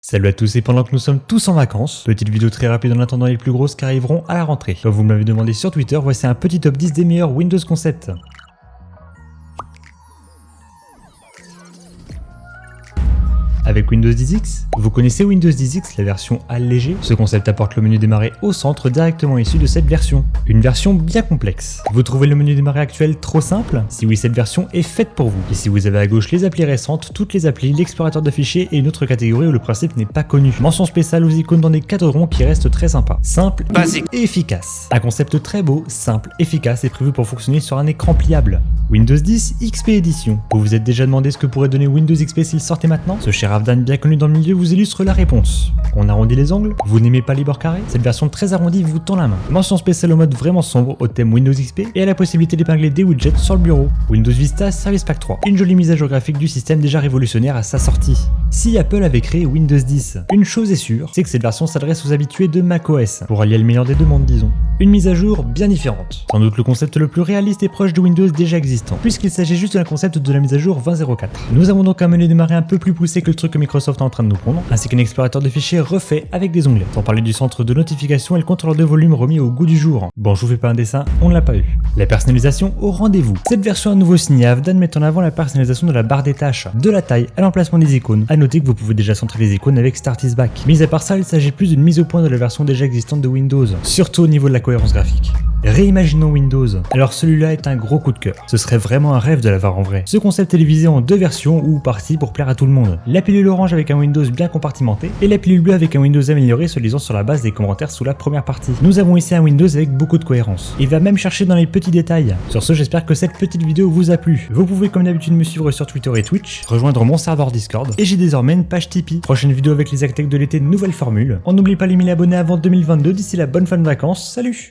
Salut à tous et pendant que nous sommes tous en vacances, petite vidéo très rapide en attendant les plus grosses qui arriveront à la rentrée. Comme vous me l'avez demandé sur Twitter, voici un petit top 10 des meilleurs Windows concepts. Avec Windows 10X, vous connaissez Windows 10X, la version allégée. Ce concept apporte le menu démarrer au centre directement issu de cette version. Une version bien complexe. Vous trouvez le menu démarrer actuel trop simple? Si oui, cette version est faite pour vous. Et si vous avez à gauche les applis récentes, toutes les applis, l'explorateur de fichiers et une autre catégorie où le principe n'est pas connu. Mention spéciale aux icônes dans des cadrons qui restent très sympas. Simple, basique et efficace. Un concept très beau, simple, efficace et prévu pour fonctionner sur un écran pliable. Windows 10 XP Edition. Vous vous êtes déjà demandé ce que pourrait donner Windows XP s'il sortait maintenant? Ce cher Avdan bien connu dans le milieu vous illustre la réponse. On arrondit les angles? Vous n'aimez pas les bords carrés? Cette version très arrondie vous tend la main. Mention spéciale au mode vraiment sombre au thème Windows XP et à la possibilité d'épingler des widgets sur le bureau. Windows Vista Service Pack 3. Une jolie mise à jour graphique du système déjà révolutionnaire à sa sortie. Si Apple avait créé Windows 10, une chose est sûre, c'est que cette version s'adresse aux habitués de macOS, pour allier le meilleur des deux mondes disons. Une mise à jour bien différente. Sans doute le concept le plus réaliste et proche de Windows déjà existant, puisqu'il s'agit juste d'un concept de la mise à jour 20.04. Nous avons donc un menu démarrer un peu plus poussé que le truc que Microsoft est en train de nous pondre, ainsi qu'un explorateur de fichiers refait avec des onglets. Sans parler du centre de notification et le contrôleur de volume remis au goût du jour. Bon, je vous fais pas un dessin, on ne l'a pas eu. La personnalisation au rendez-vous. Cette version à nouveau signée Avdan met en avant la personnalisation de la barre des tâches, de la taille à l'emplacement des icônes. A noter que vous pouvez déjà centrer les icônes avec Start is Back. Mis à part ça, il s'agit plus d'une mise au point de la version déjà existante de Windows, surtout au niveau de la cohérence graphique. Réimaginons Windows. Alors celui-là est un gros coup de cœur. Ce serait vraiment un rêve de l'avoir en vrai. Ce concept est divisé en deux versions ou parties pour plaire à tout le monde. La pilule orange avec un Windows bien compartimenté et la pilule bleue avec un Windows amélioré se lisant sur la base des commentaires sous la première partie. Nous avons ici un Windows avec beaucoup de cohérence. Il va même chercher dans les petits détails. Sur ce, j'espère que cette petite vidéo vous a plu. Vous pouvez comme d'habitude me suivre sur Twitter et Twitch, rejoindre mon serveur Discord et j'ai désormais une page Tipeee. Prochaine vidéo avec les actech de l'été, nouvelle formule. On n'oublie pas les 1000 abonnés avant 2022. D'ici là, bonne fin de vacances. Salut!